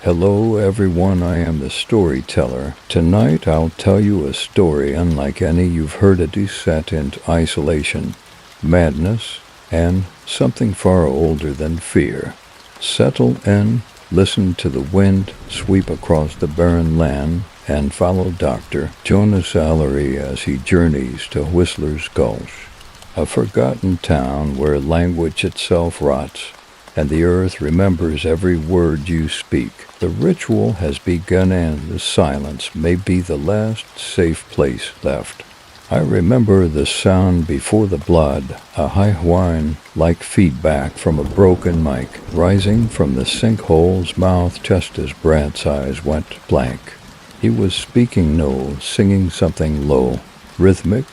Hello everyone, I am the storyteller. Tonight I'll tell you a story unlike any you've heard, a descent into isolation, madness, and something far older than fear. Settle in, listen to the wind sweep across the barren land, and follow Dr. Jonas Allery as he journeys to Whistler's Gulch, a forgotten town where language itself rots, and the earth remembers every word you speak. The ritual has begun, and the silence may be the last safe place left. I remember the sound before the blood, a high whine like feedback from a broken mic, rising from the sinkhole's mouth just as Brad's eyes went blank. He was speaking singing something low, rhythmic,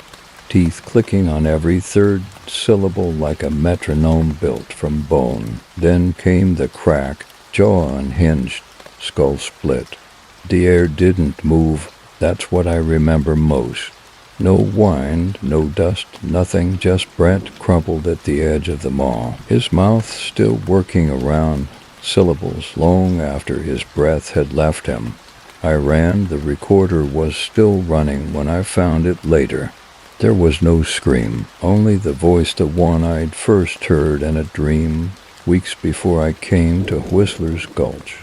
teeth clicking on every third syllable like a metronome built from bone. Then came the crack, jaw unhinged, skull split. The air didn't move. That's what I remember most. No wind, no dust, nothing, just Brent crumpled at the edge of the maw, his mouth still working around syllables long after his breath had left him. I ran. The recorder was still running when I found it later. There was no scream, only the voice, the one I'd first heard in a dream weeks before I came to Whistler's Gulch.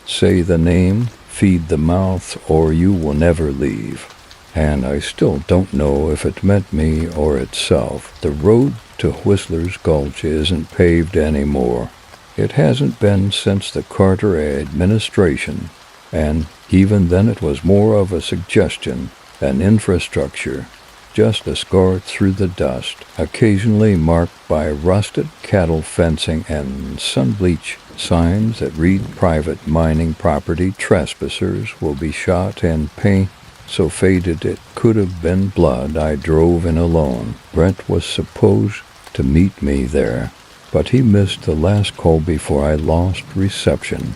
Say the name, feed the mouth, or you will never leave. And I still don't know if it meant me or itself. The road to Whistler's Gulch isn't paved anymore. It hasn't been since the Carter administration, and even then it was more of a suggestion, an infrastructure, just a scar through the dust, occasionally marked by rusted cattle fencing and sun-bleach signs that read private mining property, trespassers will be shot, and paint so faded it could have been blood. I drove in alone. Brent was supposed to meet me there, but he missed the last call before I lost reception.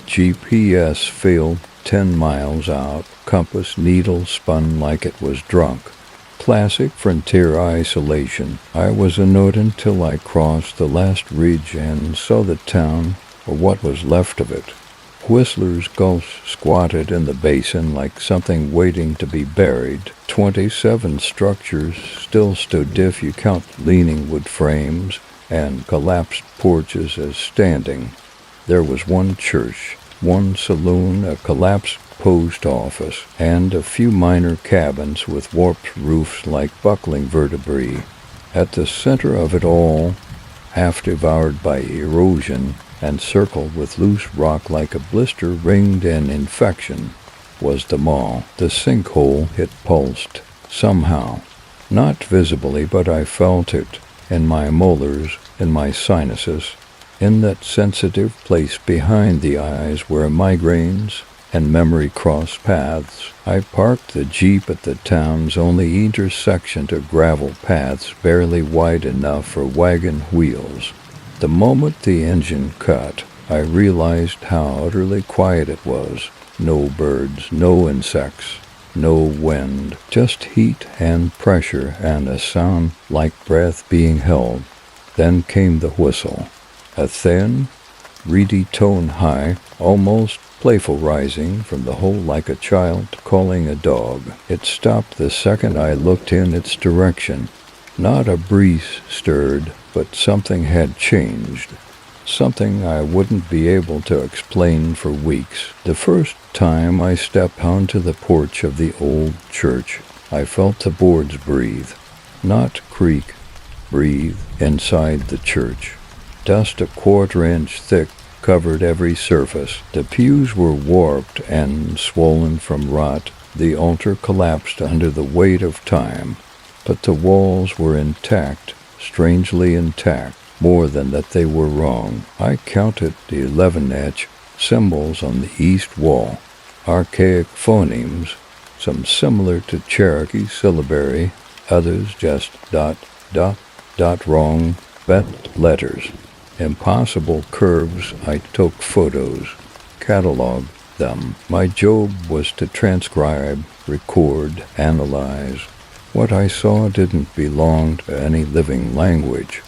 GPS failed 10 miles out. Compass needle spun like it was drunk. Classic frontier isolation. I was annoyed until I crossed the last ridge and saw the town, or what was left of it. Whistler's Gulch squatted in the basin like something waiting to be buried. 27 structures still stood if you count leaning wood frames and collapsed porches as standing. There was one church, one saloon, a collapsed post office, and a few minor cabins with warped roofs like buckling vertebrae. At the center of it all, half devoured by erosion and circled with loose rock like a blister ringed in infection, was the maw. The sinkhole, it pulsed, somehow. Not visibly, but I felt it, in my molars, in my sinuses, in that sensitive place behind the eyes where migraines and memory cross paths. I parked the Jeep at the town's only intersection to gravel paths barely wide enough for wagon wheels. The moment the engine cut, I realized how utterly quiet it was. No birds, no insects, no wind, just heat and pressure and a sound like breath being held. Then came the whistle, a thin, reedy tone, high, almost playful, rising from the hole like a child calling a dog. It stopped the second I looked in its direction. Not a breeze stirred, but something had changed. Something I wouldn't be able to explain for weeks. The first time I stepped onto the porch of the old church, I felt the boards breathe. Not creak, breathe inside the church. Dust a quarter-inch thick covered every surface. The pews were warped and swollen from rot. The altar collapsed under the weight of time. But the walls were intact, strangely intact, more than that they were wrong. I counted the 11-etched symbols on the east wall, archaic phonemes, some similar to Cherokee syllabary, others just dot, dot, dot wrong, bet letters. Impossible curves. I took photos, cataloged them. My job was to transcribe, record, analyze. What I saw didn't belong to any living language.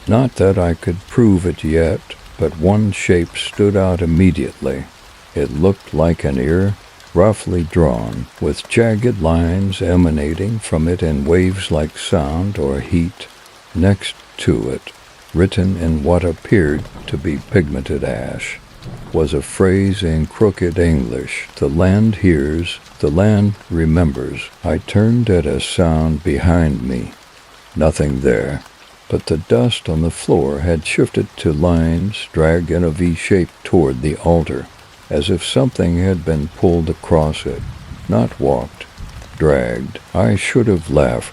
Not that I could prove it yet, but one shape stood out immediately. It looked like an ear, roughly drawn, with jagged lines emanating from it in waves like sound or heat. Next to it, written in what appeared to be pigmented ash, was a phrase in crooked English: "The land hears, the land remembers." I turned at a sound behind me. Nothing there, but the dust on the floor had shifted to lines dragged in a V shape toward the altar, as if something had been pulled across it, not walked, dragged. I should have laughed.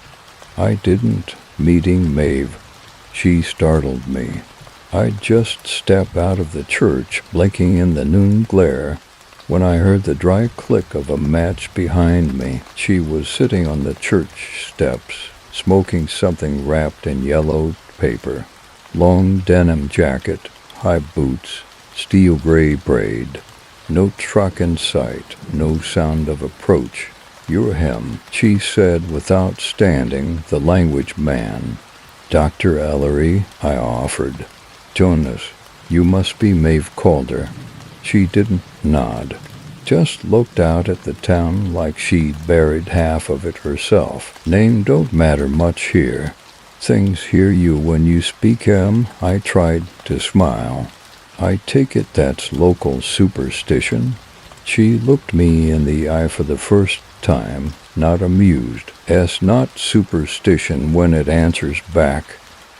I didn't. Meeting Maeve. She startled me. I'd just stepped out of the church, blinking in the noon glare, when I heard the dry click of a match behind me. She was sitting on the church steps, smoking something wrapped in yellowed paper. Long denim jacket, high boots, steel gray braid. No truck in sight, no sound of approach. "You're him," she said without standing the language man. "Dr. Ellery," I offered. "Jonas, you must be Maeve Calder." She didn't nod, just looked out at the town like she'd buried half of it herself. "Name don't matter much here. Things hear you when you speak 'em." I tried to smile. "I take it that's local superstition?" She looked me in the eye for the first time, not amused. "Es not superstition when it answers back."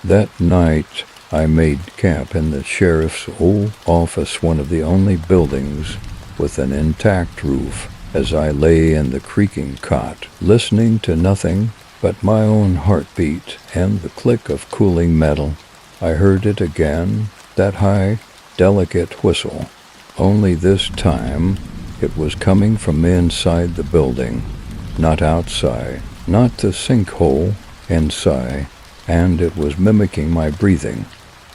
That night I made camp in the sheriff's old office, one of the only buildings with an intact roof. As I lay in the creaking cot, listening to nothing but my own heartbeat and the click of cooling metal, I heard it again, that high, delicate whistle. Only this time it was coming from inside the building, not outside, not the sinkhole inside, and it was mimicking my breathing.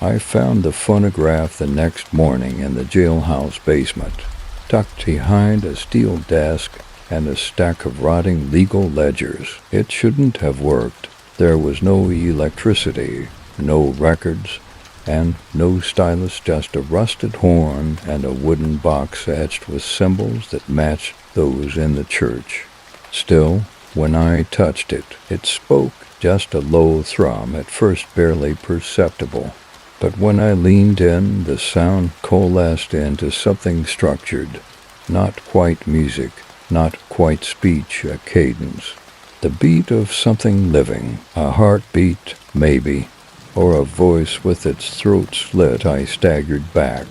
I found the phonograph the next morning in the jailhouse basement, tucked behind a steel desk and a stack of rotting legal ledgers. It shouldn't have worked. There was no electricity, no records, and no stylus, just a rusted horn and a wooden box etched with symbols that matched those in the church. Still, when I touched it, it spoke, just a low thrum, at first barely perceptible. But when I leaned in, the sound coalesced into something structured, not quite music, not quite speech, a cadence. The beat of something living, a heartbeat, maybe, or a voice with its throat slit. I staggered back.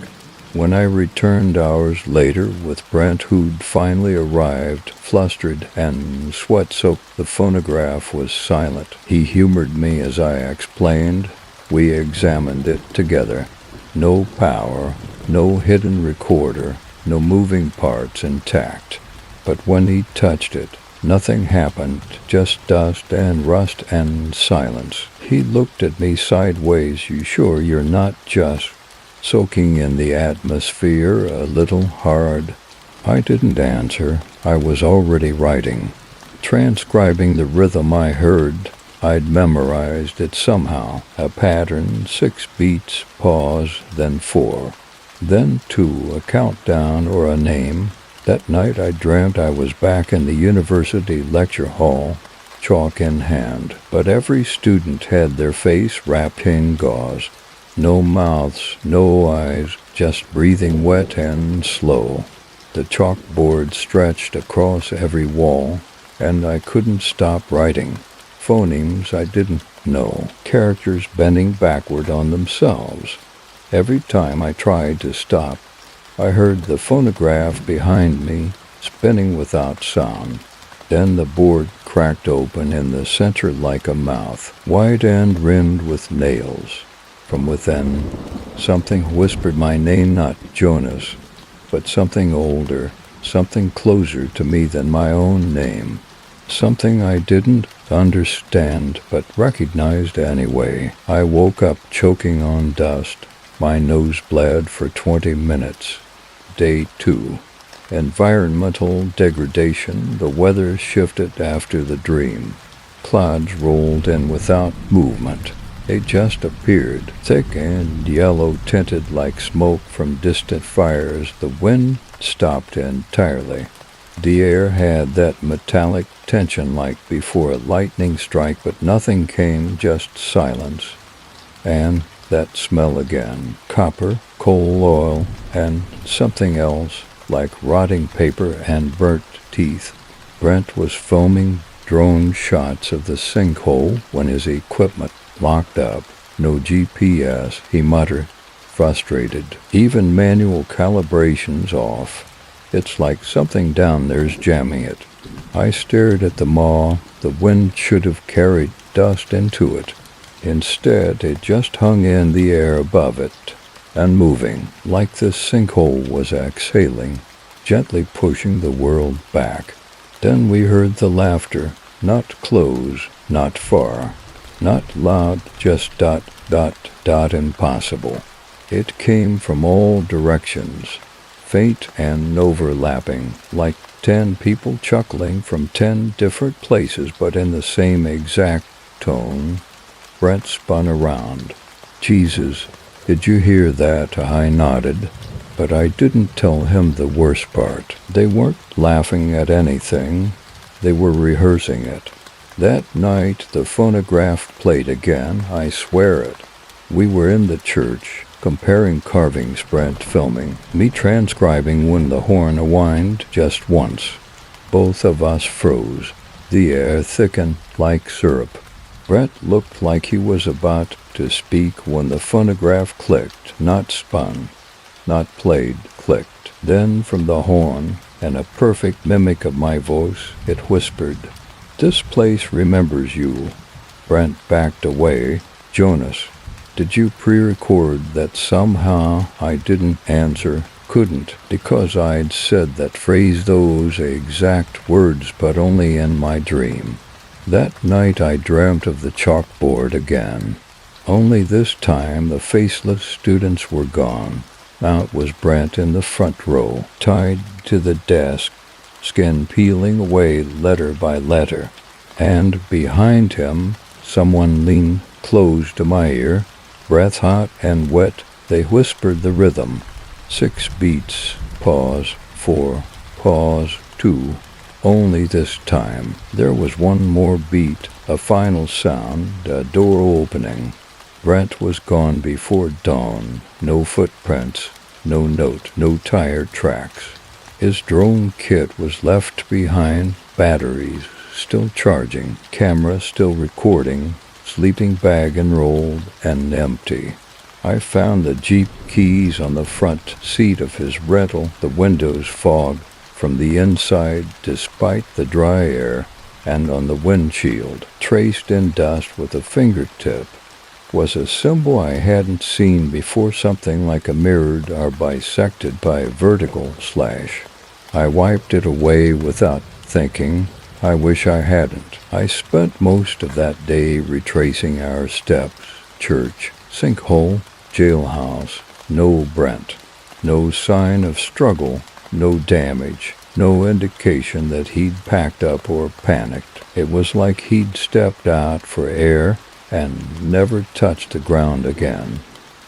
When I returned hours later with Brent, who'd finally arrived, flustered and sweat-soaked, the phonograph was silent. He humored me as I explained. We examined it together. No power, no hidden recorder, no moving parts intact. But when he touched it, nothing happened, just dust and rust and silence. He looked at me sideways. "You sure you're not just soaking in the atmosphere a little hard?" I didn't answer. I was already writing, transcribing the rhythm I heard. I'd memorized it somehow, a pattern, 6 beats, pause, then 4, then 2, a countdown or a name. That night I dreamt I was back in the university lecture hall, chalk in hand, but every student had their face wrapped in gauze. No mouths, no eyes, just breathing wet and slow. The chalkboard stretched across every wall, and I couldn't stop writing. Phonemes I didn't know, characters bending backward on themselves. Every time I tried to stop, I heard the phonograph behind me spinning without sound. Then the board cracked open in the center like a mouth, wide and rimmed with nails. From within, something whispered my name, not Jonas, but something older, something closer to me than my own name. Something I didn't understand, but recognized anyway. I woke up choking on dust. My nose bled for 20 minutes. Day 2. Environmental degradation. The weather shifted after the dream. Clouds rolled in without movement. They just appeared, thick and yellow-tinted like smoke from distant fires. The wind stopped entirely. The air had that metallic tension like before a lightning strike, but nothing came, just silence. And that smell again. Copper, coal oil, and something else, like rotting paper and burnt teeth. Brent was foaming drone shots of the sinkhole when his equipment locked up. No GPS, he muttered, frustrated. Even manual calibration's off. It's like something down there's jamming it. I stared at the maw. The wind should have carried dust into it. Instead, it just hung in the air above it and moving, like the sinkhole was exhaling, gently pushing the world back. Then we heard the laughter, not close, not far, not loud, just dot, dot, dot, impossible. It came from all directions, faint and overlapping, like 10 people chuckling from 10 different places, but in the same exact tone. Brent spun around. Jesus, did you hear that? I nodded, but I didn't tell him the worst part. They weren't laughing at anything. They were rehearsing it. That night the phonograph played again, I swear it. We were in the church, comparing carvings, Brent filming, me transcribing when the horn whined just once. Both of us froze. The air thickened like syrup. Brent looked like he was about to speak when the phonograph clicked, not spun, not played, clicked. Then from the horn, and a perfect mimic of my voice, it whispered, "This place remembers you." Brent backed away. "Jonas, did you pre-record that?" Somehow I didn't answer, couldn't, because I'd said that phrase, those exact words, but only in my dream. That night I dreamt of the chalkboard again. Only this time the faceless students were gone. Now it was Brent in the front row, tied to the desk, skin peeling away letter by letter. And behind him, someone leaned close to my ear, breath hot and wet. They whispered the rhythm. 6 beats, pause, 4, pause, 2. Only this time, there was one more beat, a final sound, a door opening. Brent was gone before dawn. No footprints, no note, no tire tracks. His drone kit was left behind, batteries still charging, camera still recording, sleeping bag enrolled and empty. I found the Jeep keys on the front seat of his rental, the windows fogged from the inside despite the dry air, and on the windshield, traced in dust with a fingertip, was a symbol I hadn't seen before, something like a mirrored or bisected by a vertical slash. I wiped it away without thinking. I wish I hadn't. I spent most of that day retracing our steps, church, sinkhole, jailhouse. No Brent. No sign of struggle. No damage, no indication that he'd packed up or panicked. It was like he'd stepped out for air and never touched the ground again.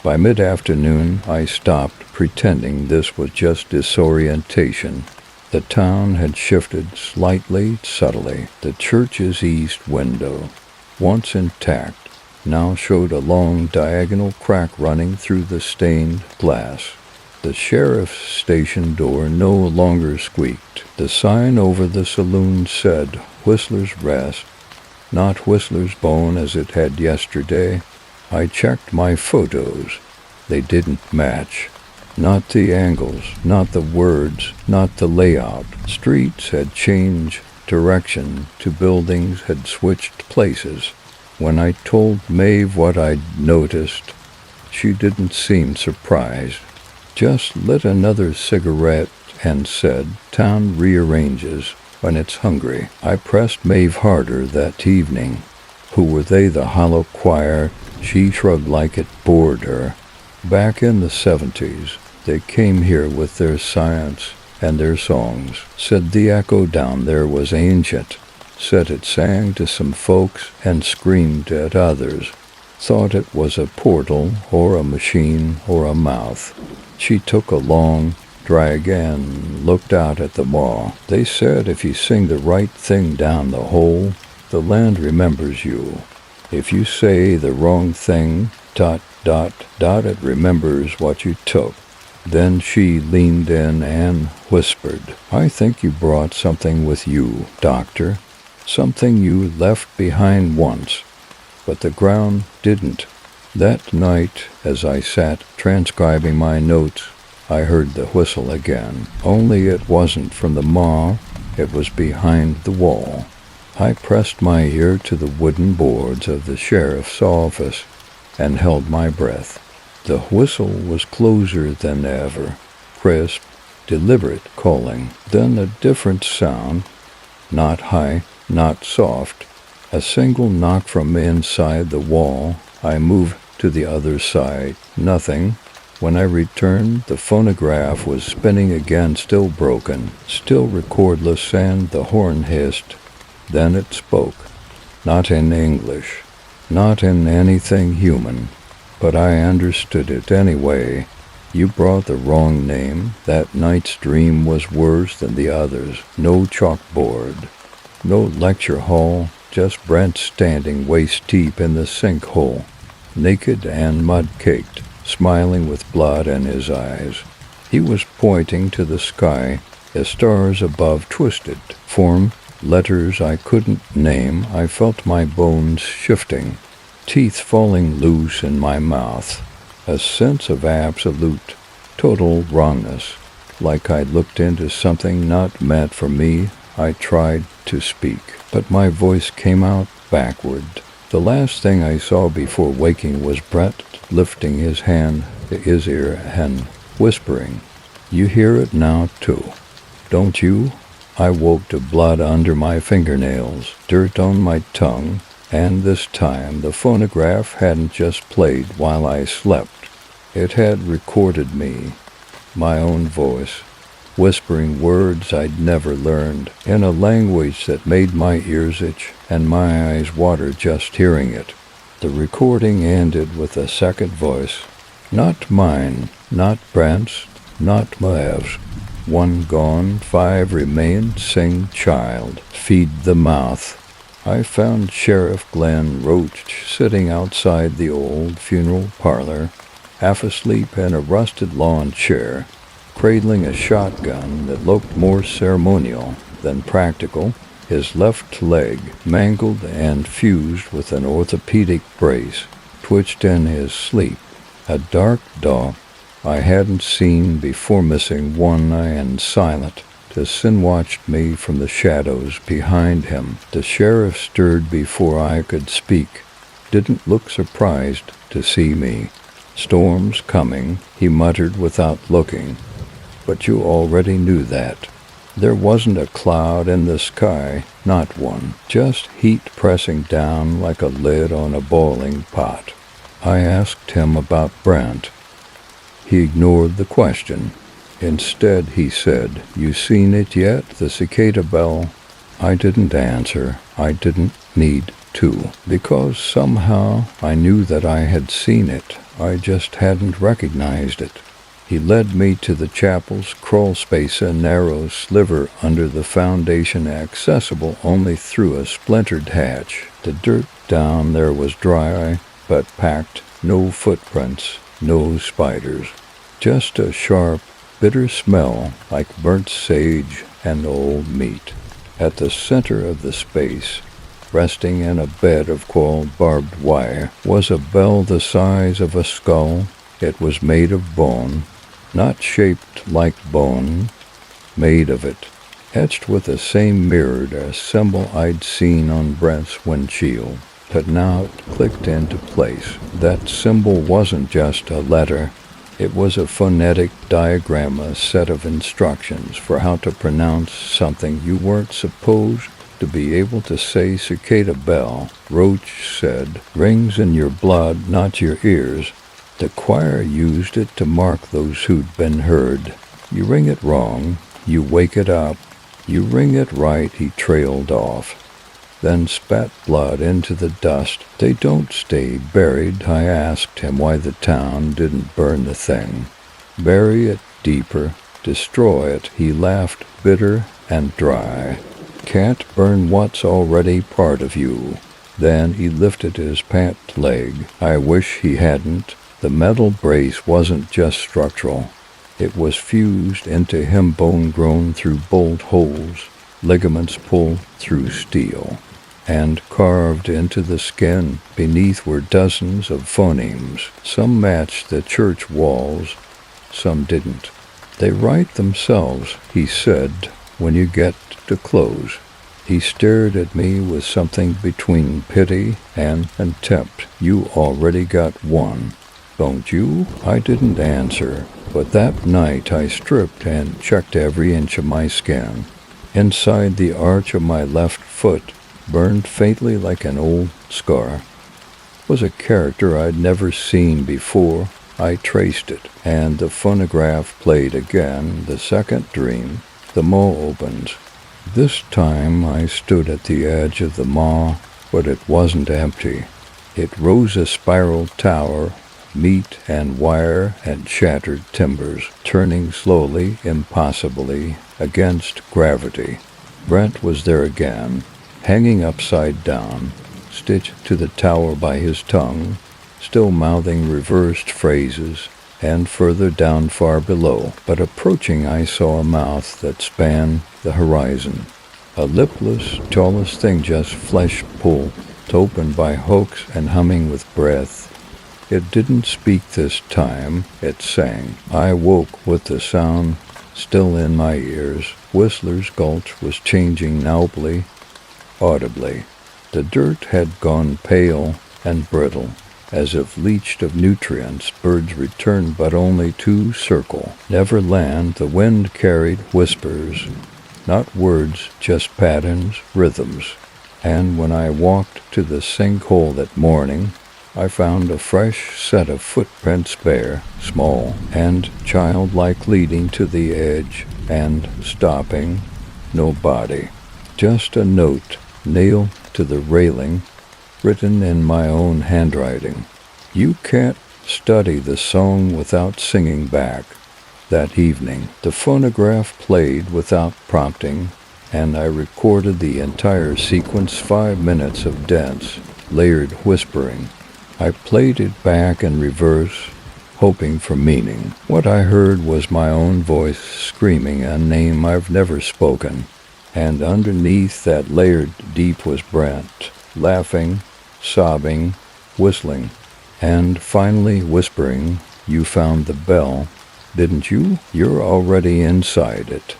By mid-afternoon, I stopped pretending this was just disorientation. The town had shifted slightly, subtly. The church's east window, once intact, now showed a long diagonal crack running through the stained glass. The sheriff's station door no longer squeaked. The sign over the saloon said, "Whistler's Rest," not Whistler's Bone as it had yesterday. I checked my photos. They didn't match. Not the angles, not the words, not the layout. Streets had changed direction to buildings had switched places. When I told Maeve what I'd noticed, she didn't seem surprised. Just lit another cigarette and said, "Town rearranges when it's hungry." I pressed Maeve harder that evening. Who were they, the hollow choir? She shrugged like it bored her. Back in the 70s, they came here with their science and their songs. Said the echo down there was ancient. Said it sang to some folks and screamed at others. Thought it was a portal or a machine or a mouth. She took a long, dry again, looked out at the maw. They said if you sing the right thing down the hole, the land remembers you. If you say the wrong thing, ... it remembers what you took. Then she leaned in and whispered, I think you brought something with you, Doctor. Something you left behind once, but the ground didn't. That night, as I sat transcribing my notes, I heard the whistle again. Only it wasn't from the maw, it was behind the wall. I pressed my ear to the wooden boards of the sheriff's office and held my breath. The whistle was closer than ever, crisp, deliberate calling. Then a different sound, not high, not soft. A single knock from inside the wall. I moved to the other side. Nothing. When I returned, the phonograph was spinning again, still broken, still recordless, and the horn hissed. Then it spoke. Not in English, not in anything human, but I understood it anyway. You brought the wrong name. That night's dream was worse than the others. No chalkboard, no lecture hall, just Brent standing waist-deep in the sinkhole, naked and mud-caked, smiling with blood in his eyes. He was pointing to the sky. The stars above twisted, formed letters I couldn't name. I felt my bones shifting, teeth falling loose in my mouth, a sense of absolute, total wrongness, like I'd looked into something not meant for me. I tried to speak, but my voice came out backward. The last thing I saw before waking was Brett lifting his hand to his ear and whispering, You hear it now, too, don't you? I woke to blood under my fingernails, dirt on my tongue, and this time the phonograph hadn't just played while I slept. It had recorded me, my own voice, whispering words I'd never learned, in a language that made my ears itch and my eyes water just hearing it. The recording ended with a second voice. Not mine, not Brent's, not Maev's. One gone, 5 remained, sing child, feed the mouth. I found Sheriff Glenn Roach sitting outside the old funeral parlor, half asleep in a rusted lawn chair, cradling a shotgun that looked more ceremonial than practical, his left leg, mangled and fused with an orthopedic brace, twitched in his sleep. A dark dog I hadn't seen before, missing one eye and silent. The sin watched me from the shadows behind him. The sheriff stirred before I could speak, didn't look surprised to see me. Storm's coming, he muttered without looking. But you already knew that. There wasn't a cloud in the sky, not one. Just heat pressing down like a lid on a boiling pot. I asked him about Brent. He ignored the question. Instead, he said, You seen it yet, the cicada bell? I didn't answer. I didn't need to, because somehow I knew that I had seen it. I just hadn't recognized it. He led me to the chapel's crawl space, a narrow sliver under the foundation, accessible only through a splintered hatch. The dirt down there was dry, but packed. No footprints, no spiders. Just a sharp, bitter smell like burnt sage and old meat. At the center of the space, resting in a bed of coiled barbed wire, was a bell the size of a skull. It was made of bone, not shaped like bone, made of it, etched with the same mirrored symbol I'd seen on Brent's windshield. But now it clicked into place. That symbol wasn't just a letter. It was a phonetic diagram, a set of instructions for how to pronounce something you weren't supposed to be able to say. Cicada bell, Roach said, rings in your blood, not your ears. The choir used it to mark those who'd been heard. You ring it wrong, you wake it up. You ring it right, he trailed off, then spat blood into the dust. They don't stay buried. I asked him why the town didn't burn the thing. Bury it deeper, destroy it. He laughed, bitter and dry. Can't burn what's already part of you. Then he lifted his pant leg. I wish he hadn't. The metal brace wasn't just structural. It was fused into him, bone grown through bolt holes, ligaments pulled through steel, and carved into the skin. Beneath were dozens of phonemes. Some matched the church walls, some didn't. They write themselves, he said, when you get to close. He stared at me with something between pity and contempt. You already got one, don't you? I didn't answer, but that night I stripped and checked every inch of my skin. Inside the arch of my left foot, burned faintly like an old scar, was a character I'd never seen before. I traced it, and the phonograph played again. The second dream. The maw opens. This time I stood at the edge of the maw, but it wasn't empty. It rose a spiral tower, meat and wire and shattered timbers, turning slowly, impossibly, against gravity. Brent was there again, hanging upside down, stitched to the tower by his tongue, still mouthing reversed phrases, and further down far below, but approaching I saw a mouth that spanned the horizon. A lipless, tallest thing, just flesh pulled open by hooks and humming with breath. It didn't speak this time, it sang. I woke with the sound still in my ears. Whistler's Gulch was changing naughtily, audibly. The dirt had gone pale and brittle, as if leached of nutrients. Birds returned, but only to circle, never land. The wind carried whispers, not words, just patterns, rhythms. And when I walked to the sinkhole that morning, I found a fresh set of footprints, bare, small, and childlike, leading to the edge and stopping. No body, just a note nailed to the railing, written in my own handwriting. You can't study the song without singing back. That evening, the phonograph played without prompting, and I recorded the entire sequence, 5 minutes of dense, layered whispering. I played it back in reverse, hoping for meaning. What I heard was my own voice screaming a name I've never spoken, and underneath that layered deep was Brent, laughing, sobbing, whistling, and finally whispering, "You found the bell, didn't you? You're already inside it."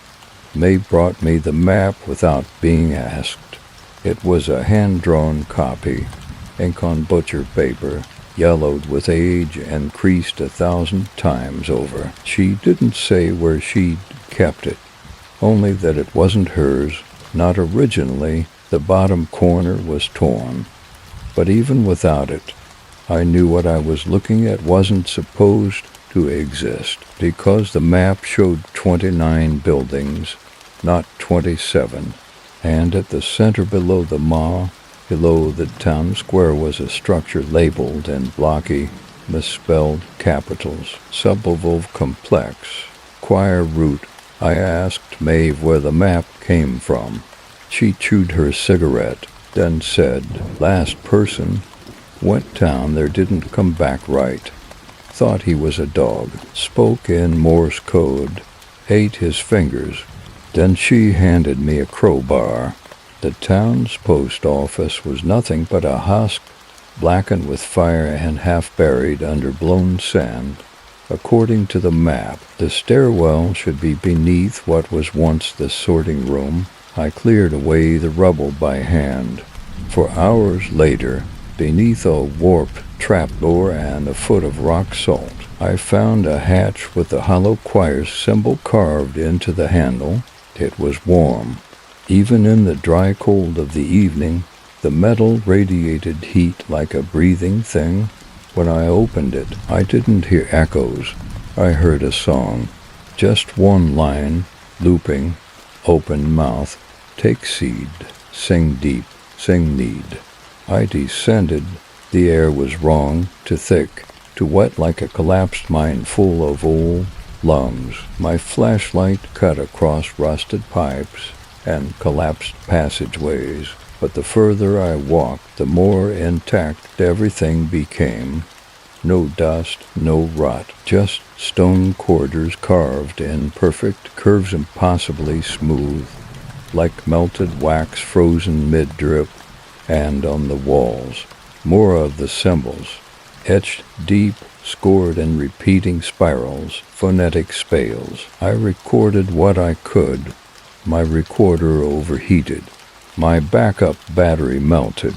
May brought me the map without being asked. It was a hand-drawn copy, ink on butcher paper, yellowed with age and creased 1,000 times over. She didn't say where she'd kept it, only that it wasn't hers, not originally. The bottom corner was torn. But even without it, I knew what I was looking at wasn't supposed to exist, because the map showed 29 buildings, not 27, and at the center below the maw, below the town square, was a structure labeled in blocky, misspelled capitals, Suspenseful complex, choir root. I asked Maeve where the map came from. She chewed her cigarette, then said, "Last person went down there, didn't come back right. Thought he was a dog. Spoke in Morse code, ate his fingers." Then she handed me a crowbar. The town's post office was nothing but a husk, blackened with fire and half buried under blown sand. According to the map, the stairwell should be beneath what was once the sorting room. I cleared away the rubble by hand. For hours later, beneath a warped trapdoor and a foot of rock salt, I found a hatch with the hollow choir symbol carved into the handle. It was warm. Even in the dry cold of the evening, the metal radiated heat like a breathing thing. When I opened it, I didn't hear echoes. I heard a song. Just one line, looping, open mouth, take seed, sing deep, sing need. I descended. The air was wrong, too thick, too wet, like a collapsed mine full of old, lungs. My flashlight cut across rusted pipes and collapsed passageways, but the further I walked, the more intact everything became. No dust, no rot, just stone corridors carved in perfect curves impossibly smooth, like melted wax frozen mid-drip, and on the walls, more of the symbols, etched deep, scored in repeating spirals, phonetic spells. I recorded what I could. My recorder overheated. My backup battery melted.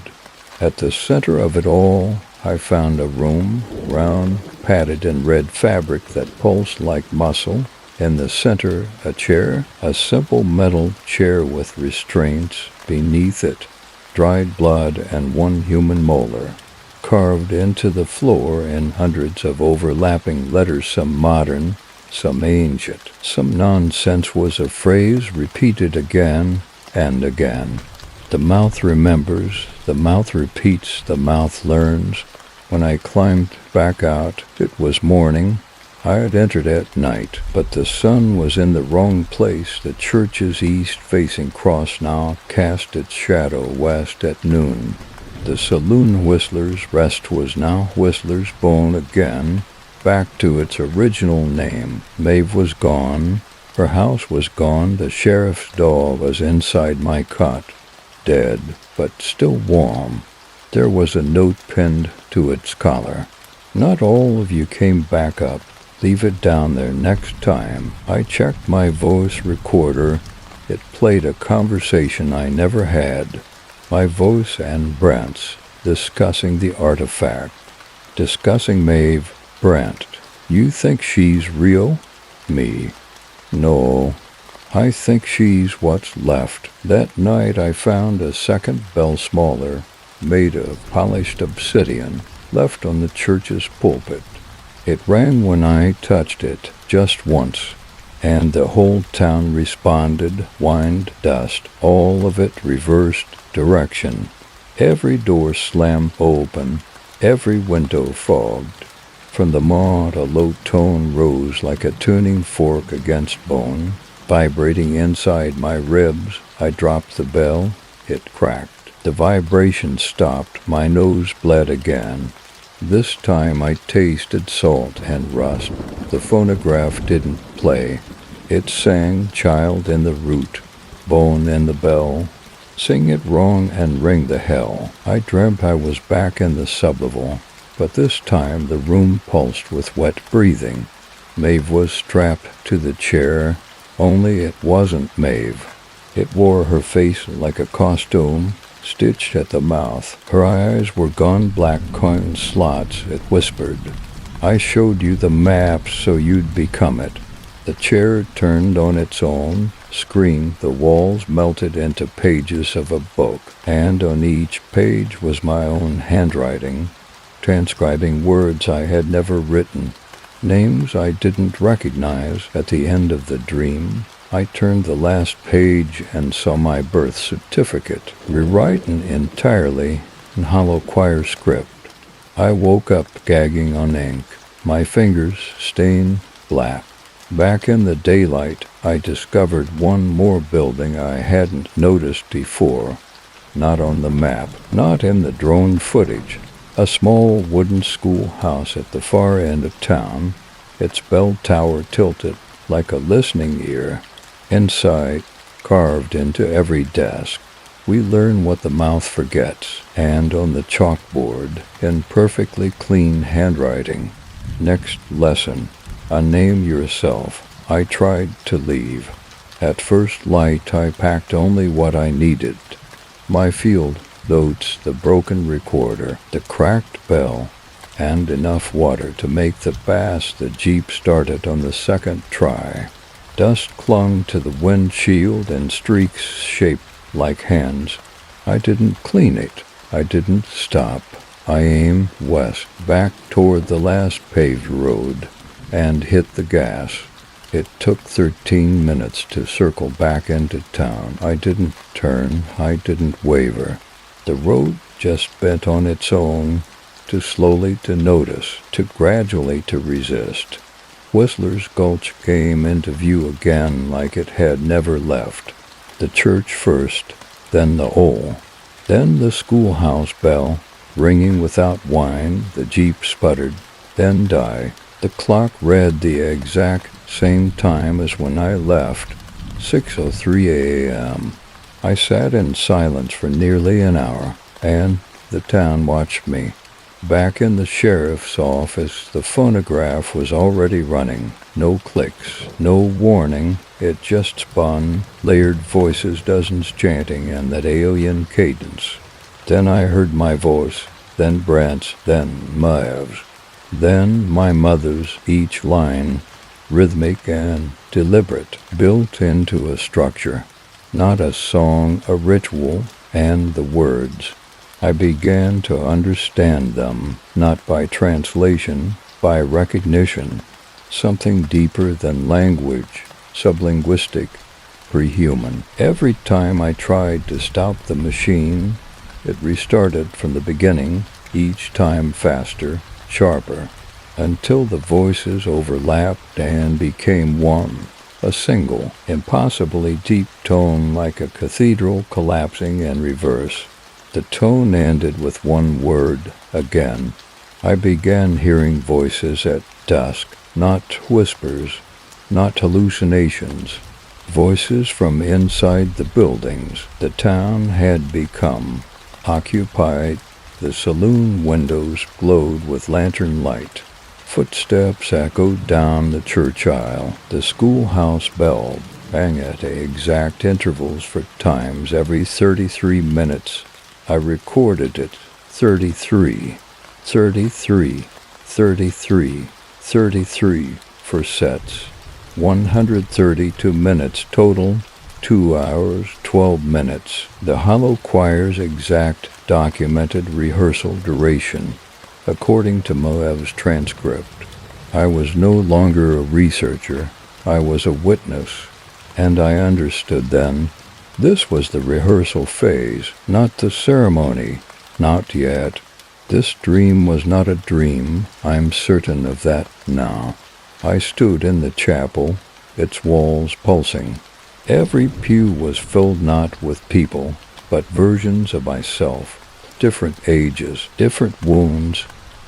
At the center of it all, I found a room, round, padded in red fabric that pulsed like muscle. In the center, a chair, a simple metal chair with restraints. Beneath it, dried blood and one human molar, carved into the floor in hundreds of overlapping letters, some modern, some ancient. Some nonsense was a phrase repeated again and again. The mouth remembers, the mouth repeats, the mouth learns. When I climbed back out, it was morning. I had entered at night, but the sun was in the wrong place. The church's east-facing cross now cast its shadow west at noon. The saloon Whistler's Rest was now Whistler's Bone again, back to its original name. Maeve was gone. Her house was gone. The sheriff's dog was inside my cot, dead, but still warm. There was a note pinned to its collar. Not all of you came back up. Leave it down there next time. I checked my voice recorder. It played a conversation I never had. My voice and Brent's, discussing the artifact. Discussing Maeve. Brent, you think she's real? Me. No. I think she's what's left. That night I found a second bell smaller, made of polished obsidian, left on the church's pulpit. It rang when I touched it, just once, and the whole town responded, whined dust, all of it reversed direction. Every door slammed open, every window fogged. From the moat a low tone rose like a tuning fork against bone. Vibrating inside my ribs, I dropped the bell. It cracked. The vibration stopped. My nose bled again. This time I tasted salt and rust. The phonograph didn't play. It sang Child in the Root, Bone in the Bell. Sing it wrong and ring the hell. I dreamt I was back in the sublevel, but this time the room pulsed with wet breathing. Maeve was strapped to the chair, only it wasn't Maeve. It wore her face like a costume, stitched at the mouth. Her eyes were gone black coin slots. It whispered, I showed you the map so you'd become it. The chair turned on its own, screamed. The walls melted into pages of a book, and on each page was my own handwriting, transcribing words I had never written, names I didn't recognize. At the end of the dream, I turned the last page and saw my birth certificate, rewritten entirely in hollow choir script. I woke up gagging on ink, my fingers stained black. Back in the daylight, I discovered one more building I hadn't noticed before, not on the map, not in the drone footage. A small wooden schoolhouse at the far end of town, its bell tower tilted like a listening ear. Inside, carved into every desk, we learn what the mouth forgets, and on the chalkboard, in perfectly clean handwriting, next lesson, unname yourself. I tried to leave. At first light, I packed only what I needed. My field notes, the broken recorder, the cracked bell, and enough water to make the pass. The Jeep started on the second try. Dust clung to the windshield in streaks shaped like hands. I didn't clean it. I didn't stop. I aimed west, back toward the last paved road, and hit the gas. It took 13 minutes to circle back into town. I didn't turn. I didn't waver. The road just bent on its own, too slowly to notice, too gradually to resist. Whistler's Gulch came into view again like it had never left. The church first, then the hole, then the schoolhouse bell, ringing without whine, the jeep sputtered, then die. The clock read the exact same time as when I left, 6:03 a.m. I sat in silence for nearly an hour, and the town watched me. Back in the sheriff's office, the phonograph was already running. No clicks, no warning. It just spun, layered voices, dozens chanting in that alien cadence. Then I heard my voice, then Brent's, then Maeve's, then my mother's, each line, rhythmic and deliberate, built into a structure. Not a song, a ritual, and the words. I began to understand them, not by translation, by recognition, something deeper than language, sublinguistic, prehuman. Every time I tried to stop the machine, it restarted from the beginning, each time faster, sharper, until the voices overlapped and became one, a single, impossibly deep tone like a cathedral collapsing in reverse. The tone ended with one word, again. I began hearing voices at dusk, not whispers, not hallucinations. Voices from inside the buildings the town had become, occupied. The saloon windows glowed with lantern light. Footsteps echoed down the church aisle. The schoolhouse bell rang at exact intervals for times every 33 minutes. I recorded it, 33, 33, 33, 33 for sets, 132 minutes total, 2 hours, 12 minutes. The hollow choir's exact documented rehearsal duration, according to Moab's transcript. I was no longer a researcher, I was a witness, and I understood then. This was the rehearsal phase, not the ceremony. Not yet. This dream was not a dream. I'm certain of that now. I stood in the chapel, its walls pulsing. Every pew was filled not with people, but versions of myself, different ages, different wounds,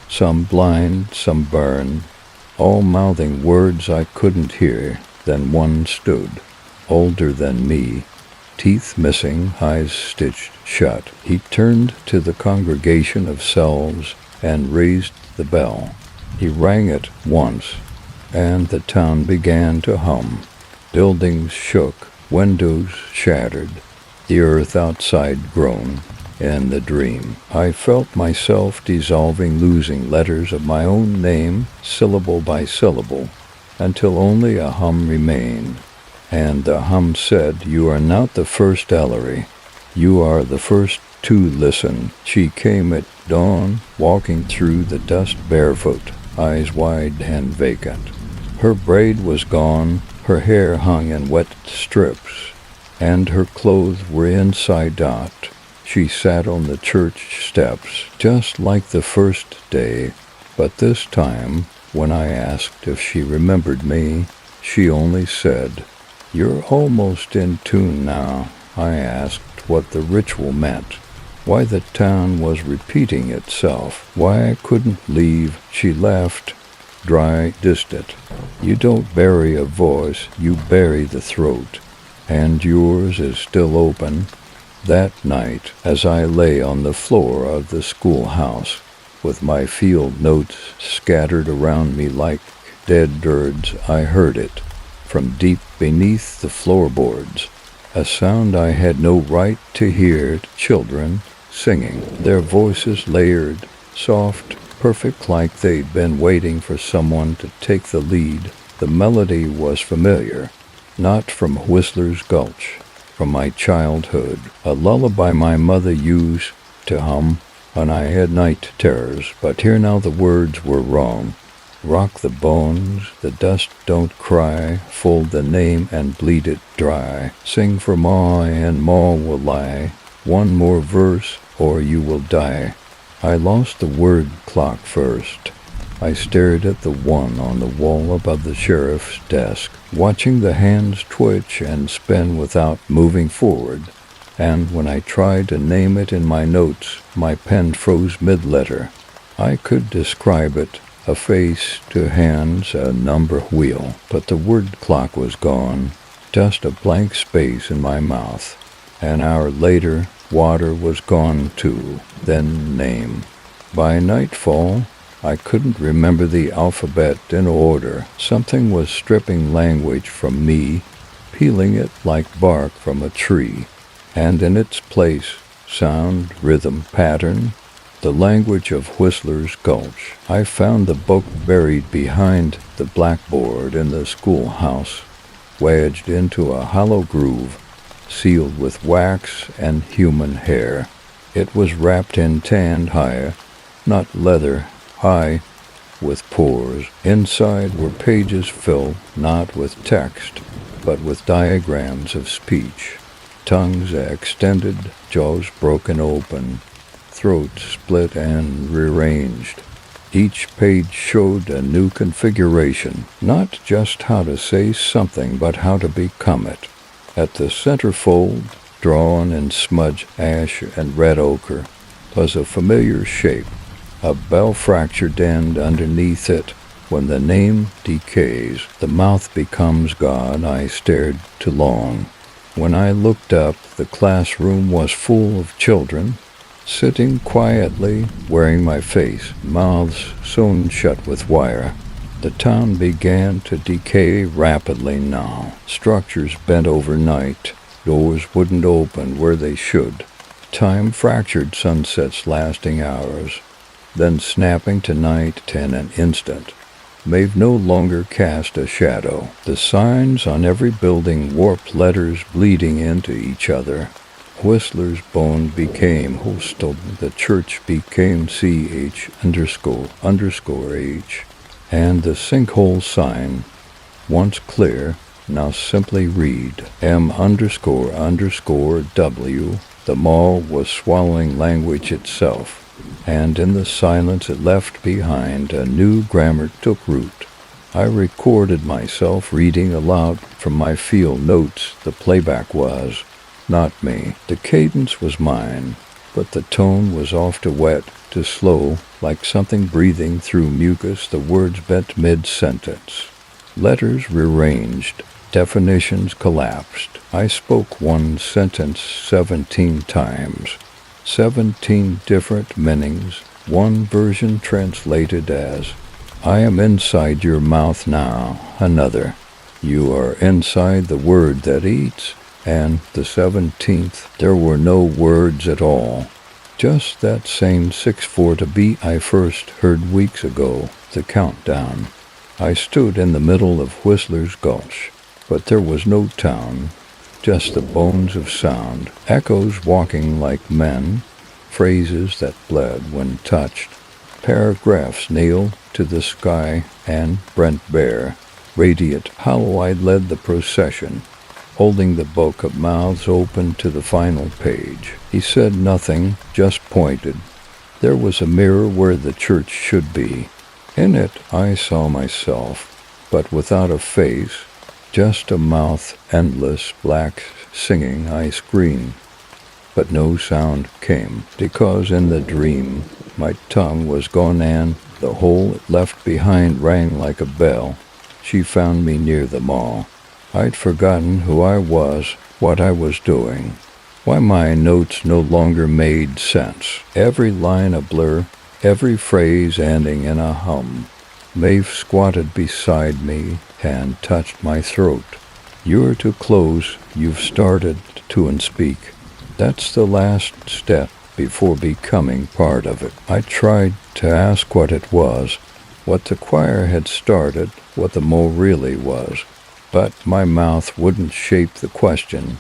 some blind, some burned, all mouthing words I couldn't hear. Then one stood, older than me, teeth missing, eyes stitched shut. He turned to the congregation of selves and raised the bell. He rang it once, and the town began to hum. Buildings shook, windows shattered, the earth outside groaned. In the dream, I felt myself dissolving, losing letters of my own name, syllable by syllable, until only a hum remained. And the hum said, "You are not the first Ellery. You are the first to listen." She came at dawn, walking through the dust barefoot, eyes wide and vacant. Her braid was gone, her hair hung in wet strips, and her clothes were inside out. She sat on the church steps, just like the first day, but this time, when I asked if she remembered me, she only said, "You're almost in tune now." I asked what the ritual meant, why the town was repeating itself, why I couldn't leave. She laughed, dry, distant. "You don't bury a voice, you bury the throat, and yours is still open." That night, as I lay on the floor of the schoolhouse, with my field notes scattered around me like dead birds, I heard it, from deep beneath the floorboards, a sound I had no right to hear. Children singing, their voices layered, soft, perfect, like they'd been waiting for someone to take the lead. The melody was familiar, not from Whistler's Gulch, from my childhood, a lullaby my mother used to hum when I had night terrors. But here now the words were wrong. Rock the bones, the dust don't cry, fold the name and bleed it dry. Sing for Ma and Ma will lie, one more verse or you will die. I lost the word clock first, I stared at the one on the wall above the sheriff's desk, watching the hands twitch and spin without moving forward. And when I tried to name it in my notes, my pen froze mid-letter. I could describe it, a face, two hands, a number wheel, but the word clock was gone, just a blank space in my mouth. An hour later, water was gone too, then name. By nightfall, I couldn't remember the alphabet in order. Something was stripping language from me, peeling it like bark from a tree, and in its place, sound, rhythm, pattern, the language of Whistler's Gulch. I found the book buried behind the blackboard in the schoolhouse, wedged into a hollow groove, sealed with wax and human hair. It was wrapped in tanned hide, not leather, high, with pores. Inside were pages filled not with text, but with diagrams of speech. Tongues extended, jaws broken open, throats split and rearranged. Each page showed a new configuration, not just how to say something, but how to become it. At the centerfold, drawn in smudge, ash, and red ochre, was a familiar shape, a bell-fractured end underneath it. When the name decays, the mouth becomes God. I stared too long. When I looked up, the classroom was full of children, sitting quietly, wearing my face, mouths sewn shut with wire. The town began to decay rapidly now. Structures bent overnight. Doors wouldn't open where they should. Time fractured sunsets lasting hours, then snapping to night in an instant. Maeve no longer cast a shadow. The signs on every building warped letters bleeding into each other. Whistler's Bone became Hostel. The church became CH__H. And the sinkhole sign, once clear, now simply read M__W. The mall was swallowing language itself, and in the silence it left behind, a new grammar took root. I recorded myself reading aloud from my field notes. The playback was not me. The cadence was mine, but the tone was off to wet, to slow, like something breathing through mucus. The words bent mid-sentence. Letters rearranged. Definitions collapsed. I spoke one sentence 17 times. 17 different meanings. One version translated as, I am inside your mouth now. Another, you are inside the word that eats. And the 17th, there were no words at all. Just that same 6/4 to beat I first heard weeks ago, the countdown. I stood in the middle of Whistler's Gulch, but there was no town, just the bones of sound, echoes walking like men, phrases that bled when touched, paragraphs nailed to the sky, and Brent Bear, radiant, hollow-eyed, led the procession, holding the book of mouths open to the final page. He said nothing, just pointed. There was a mirror where the church should be. In it I saw myself, but without a face, just a mouth, endless, black, singing. I screamed, but no sound came, because in the dream my tongue was gone and the hole it left behind rang like a bell. She found me near the mall. I'd forgotten who I was, what I was doing, why my notes no longer made sense. Every line a blur, every phrase ending in a hum. Maeve squatted beside me and touched my throat. You're too close, you've started to unspeak. That's the last step before becoming part of it. I tried to ask what it was, what the choir had started, what the mo really was. But my mouth wouldn't shape the question,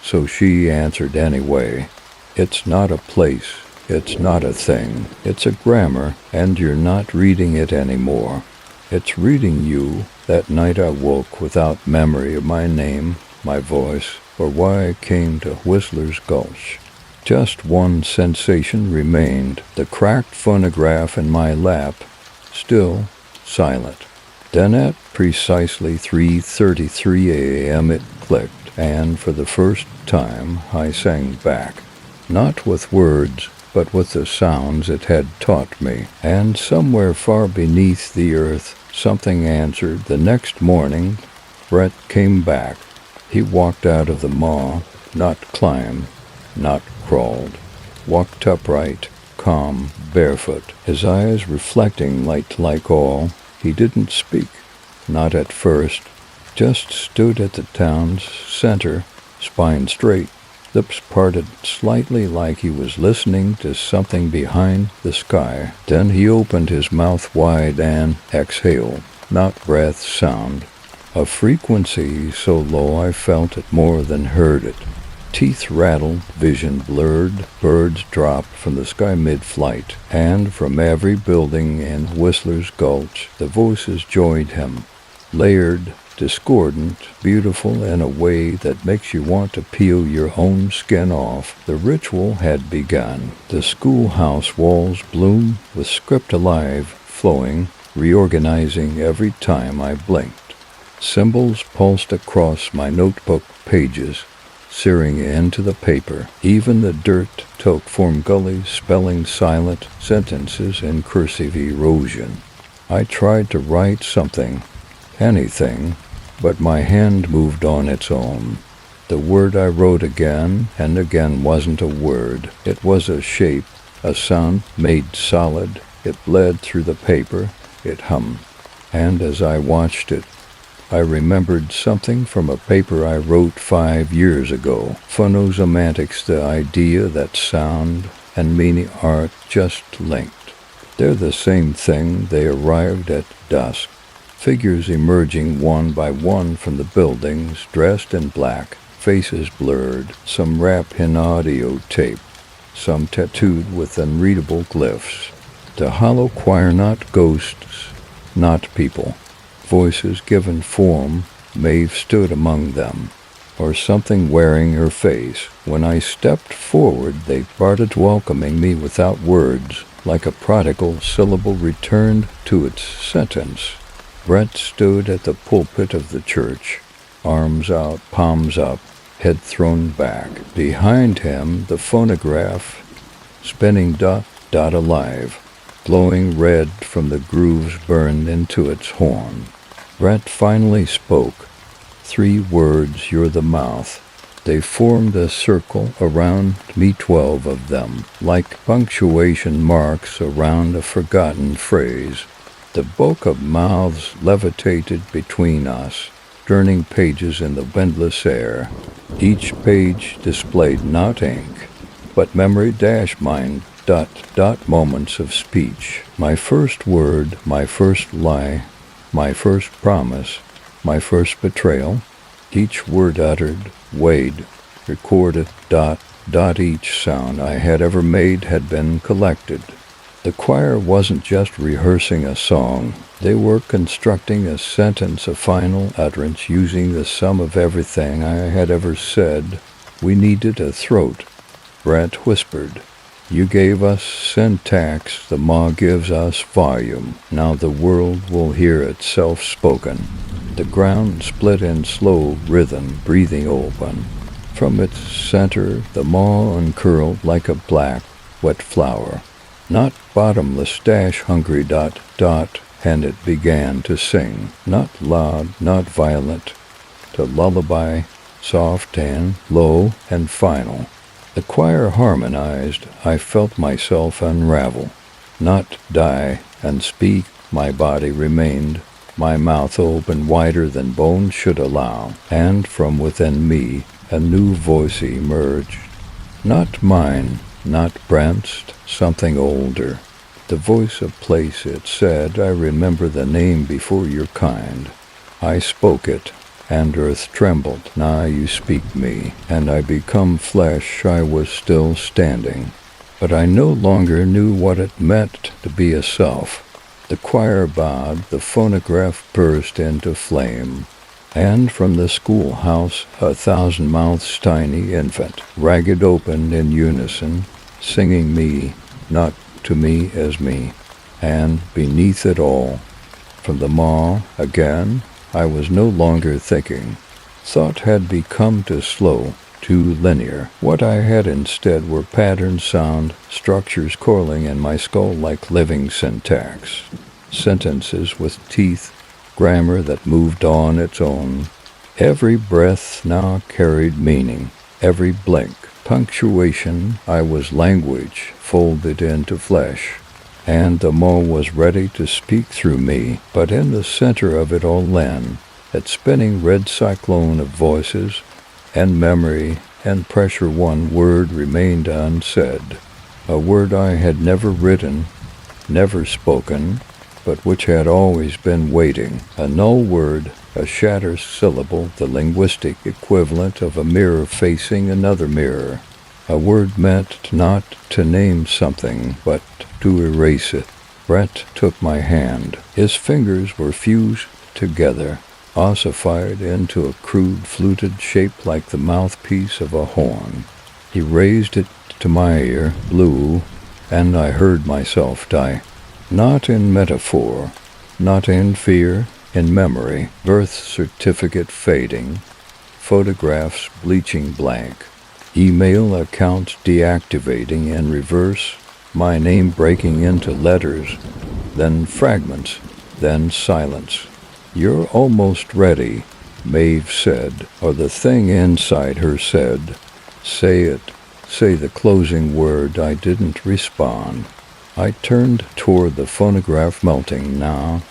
so she answered anyway. It's not a place, it's not a thing, it's a grammar, and you're not reading it anymore. It's reading you. That night I woke without memory of my name, my voice, or why I came to Whistler's Gulch. Just one sensation remained, the cracked phonograph in my lap, still, silent. Then at precisely 3:33 a.m. it clicked, and for the first time I sang back, not with words, but with the sounds it had taught me. And somewhere far beneath the earth, something answered. The next morning, Brett came back. He walked out of the maw, not climbed, not crawled. Walked upright, calm, barefoot, his eyes reflecting light like all. He didn't speak, not at first, just stood at the town's center, spine straight, lips parted slightly like he was listening to something behind the sky. Then he opened his mouth wide and exhaled, not breath sound, a frequency so low I felt it more than heard it. Teeth rattled, vision blurred, birds dropped from the sky mid-flight, and from every building in Whistler's Gulch the voices joined him, layered, discordant, beautiful in a way that makes you want to peel your own skin off. The ritual had begun. The schoolhouse walls bloomed with script alive, flowing, reorganizing every time I blinked. Symbols pulsed across my notebook pages, searing into the paper. Even the dirt took form gullies, spelling silent sentences in cursive erosion. I tried to write something, anything, but my hand moved on its own. The word I wrote again and again wasn't a word. It was a shape, a sound made solid. It bled through the paper. It hummed. And as I watched it, I remembered something from a paper I wrote 5 years ago. Phonosemantics, the idea that sound and meaning are just linked. They're the same thing. They arrived at dusk. Figures emerging one by one from the buildings, dressed in black, faces blurred, some wrapped in audio tape, some tattooed with unreadable glyphs. The hollow choir, not ghosts, not people. Voices given form. Maeve stood among them, or something wearing her face. When I stepped forward, they parted, welcoming me without words, like a prodigal syllable returned to its sentence. Brett stood at the pulpit of the church, arms out, palms up, head thrown back. Behind him, the phonograph, spinning dot alive, glowing red from the grooves burned into its horn. Brett finally spoke. 3 words, you're the mouth. They formed a circle around me, 12 of them, like punctuation marks around a forgotten phrase. The book of mouths levitated between us, turning pages in the windless air. Each page displayed not ink, but memory mine moments of speech. My first word, my first lie, my first promise, my first betrayal. Each word uttered, weighed, recorded, each sound I had ever made had been collected. The choir wasn't just rehearsing a song. They were constructing a sentence, a final utterance, using the sum of everything I had ever said. We needed a throat. Brett whispered, you gave us syntax, the maw gives us volume. Now the world will hear itself spoken. The ground split in slow rhythm, breathing open. From its center, the maw uncurled like a black, wet flower. Not bottomless hungry and it began to sing, not loud, not violent, to lullaby, soft and low and final. The choir harmonized. I felt myself unravel, not die and speak. My body remained, my mouth open wider than bones should allow, and from within me a new voice emerged. Not mine, not Brent's, something older. The voice of place, it said, I remember the name before your kind. I spoke it, and earth trembled. Now you speak me, and I become flesh. I was still standing, but I no longer knew what it meant to be a self. The choir bowed, the phonograph burst into flame, and from the schoolhouse 1,000 mouths tiny infant, ragged opened in unison, singing me, not to me as me. and beneath it all, from the maw again, I was no longer thinking. Thought had become too slow, too linear. What I had instead were patterned sound, structures coiling in my skull like living syntax. Sentences with teeth, grammar that moved on its own. Every breath now carried meaning. Every blink, punctuation, I was language folded into flesh. And the maw was ready to speak through me, but in the center of it all then, that spinning red cyclone of voices and memory and pressure, one word remained unsaid, a word I had never written, never spoken, but which had always been waiting, a null word, a shattered syllable, the linguistic equivalent of a mirror facing another mirror, a word meant not to name something, but to erase it. Brett took my hand. His fingers were fused together, ossified into a crude fluted shape like the mouthpiece of a horn. He raised it to my ear, blew, and I heard myself die. Not in metaphor, not in fear, in memory. Birth certificate fading, photographs bleaching blank, email accounts deactivating in reverse, my name breaking into letters, then fragments, then silence. "You're almost ready," Maeve said, or the thing inside her said. "Say it. Say the closing word." I didn't respond. I turned toward the phonograph melting now,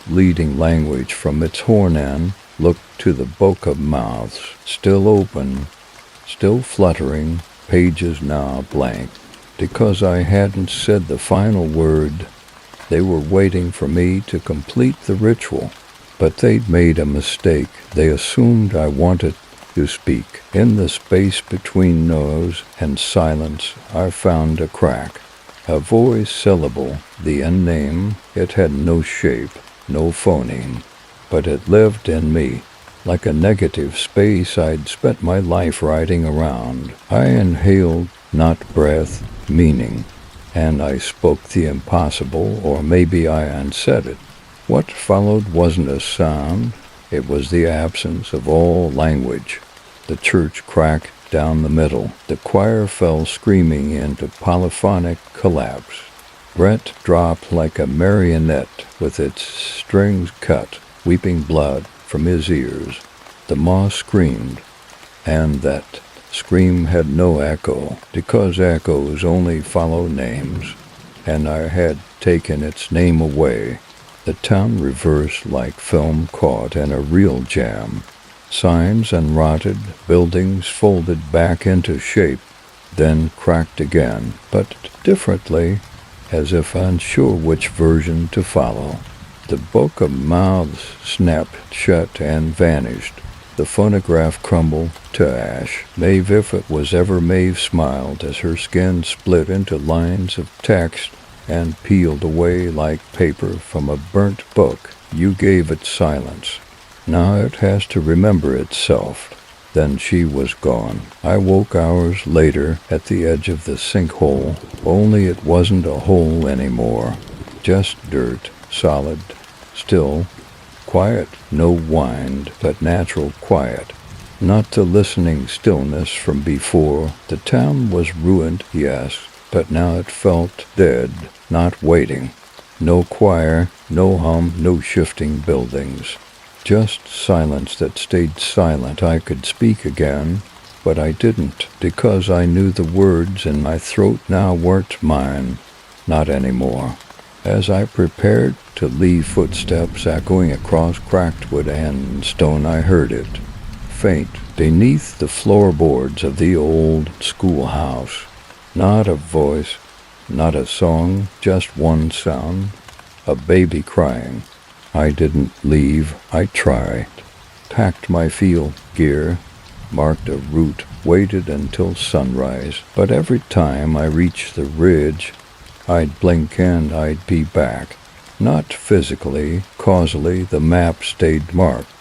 leading language from its horn end, looked to the bokeh mouths, still open, still fluttering, pages now blank. Because I hadn't said the final word, they were waiting for me to complete the ritual. But they'd made a mistake. They assumed I wanted to speak. In the space between no's and silence, I found a crack. A voice syllable, the end name. It had no shape, no phoneme, but it lived in me. Like a negative space I'd spent my life riding around. I inhaled, not breath, meaning, and I spoke the impossible, or maybe I unsaid it. What followed wasn't a sound, it was the absence of all language. The church cracked down the middle. The choir fell screaming into polyphonic collapse. Brett dropped like a marionette with its strings cut, weeping blood from his ears. The maw screamed, and that scream had no echo, because echoes only follow names, and I had taken its name away. The town reversed like film caught in a real jam. Signs and rotted, buildings folded back into shape, then cracked again, but differently, as if unsure which version to follow. The bokeh mouths snapped shut and vanished. The phonograph crumbled to ash. Maeve, if it was ever Maeve, smiled as her skin split into lines of text and peeled away like paper from a burnt book. You gave it silence. Now it has to remember itself. Then she was gone. I woke hours later at the edge of the sinkhole, only it wasn't a hole anymore. Just dirt, solid, still, quiet, no wind, but natural quiet. Not the listening stillness from before. The town was ruined, yes, but now it felt dead, not waiting. No choir, no hum, no shifting buildings. Just silence that stayed silent. I could speak again, but I didn't, because I knew the words in my throat now weren't mine, not anymore. As I prepared to leave, footsteps echoing across cracked wood and stone, I heard it, faint, beneath the floorboards of the old schoolhouse. Not a voice, not a song, just one sound, a baby crying. I didn't leave, I tried. Packed my field gear, marked a route, waited until sunrise. But every time I reached the ridge, I'd blink and I'd be back. Not physically, causally, the map stayed marked.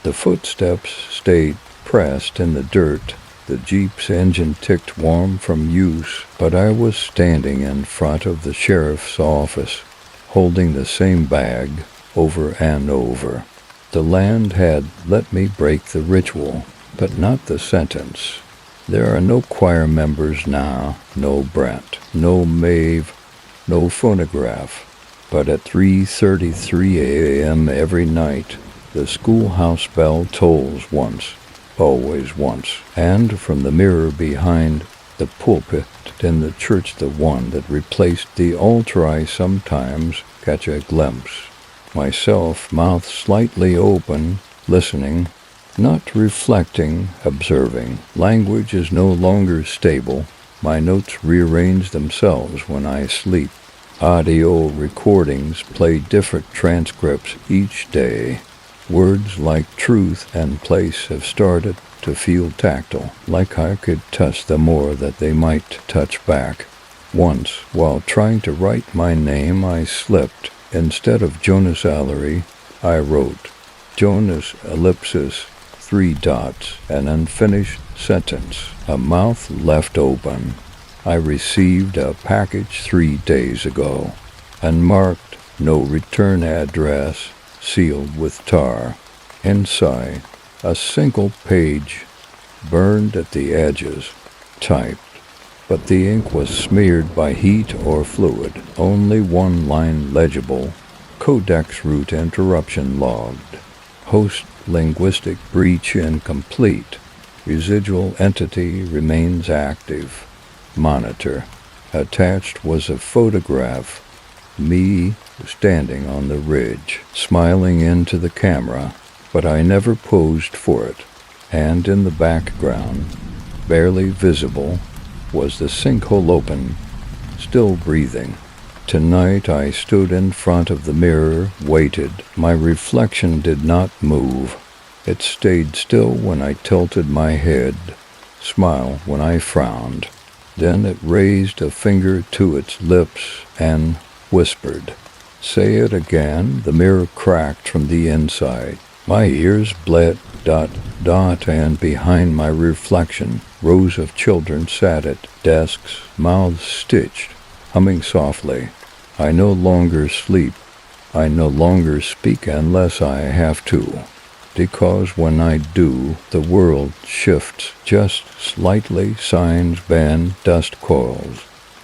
The footsteps stayed pressed in the dirt. The Jeep's engine ticked warm from use, but I was standing in front of the sheriff's office, holding the same bag over and over. The land had let me break the ritual, but not the sentence. There are no choir members now, no Brent, no Maeve, no phonograph. But at 3:33 a.m. every night, the schoolhouse bell tolls once, always once, and from the mirror behind the pulpit in the church, the one that replaced the altar, I sometimes catch a glimpse. Myself, mouth slightly open, listening, not reflecting, observing. Language is no longer stable. My notes rearrange themselves when I sleep. Audio recordings play different transcripts each day. Words like truth and place have started to feel tactile, like I could touch them more that they might touch back. Once, while trying to write my name, I slipped. Instead of Jonas Allery, I wrote Jonas ellipsis 3 dots, an unfinished sentence, a mouth left open. I received a package 3 days ago, unmarked, no return address, sealed with tar. Inside, a single page, burned at the edges, typed, but the ink was smeared by heat or fluid. Only one line legible, codex root interruption logged. Host linguistic breach incomplete. Residual entity remains active. Monitor. Attached was a photograph. Me standing on the ridge, smiling into the camera, but I never posed for it. And in the background, barely visible, was the sinkhole open, still breathing. Tonight I stood in front of the mirror, waited. My reflection did not move. It stayed still when I tilted my head, smiled when I frowned. Then it raised a finger to its lips and whispered, "Say it again." The mirror cracked from the inside. My ears bled, ... and behind my reflection, rows of children sat at desks, mouths stitched, humming softly. I no longer sleep. I no longer speak unless I have to, because when I do, the world shifts just slightly. Signs bend, dust coils.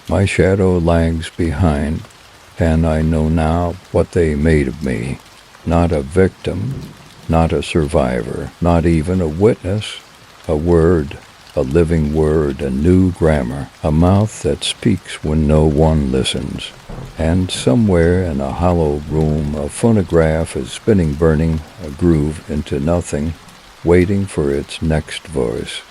My shadow lags behind, and I know now what they made of me. Not a victim, not a survivor, not even a witness. A word, a living word, a new grammar, a mouth that speaks when no one listens. And somewhere in a hollow room, a phonograph is spinning, burning a groove into nothing, waiting for its next voice.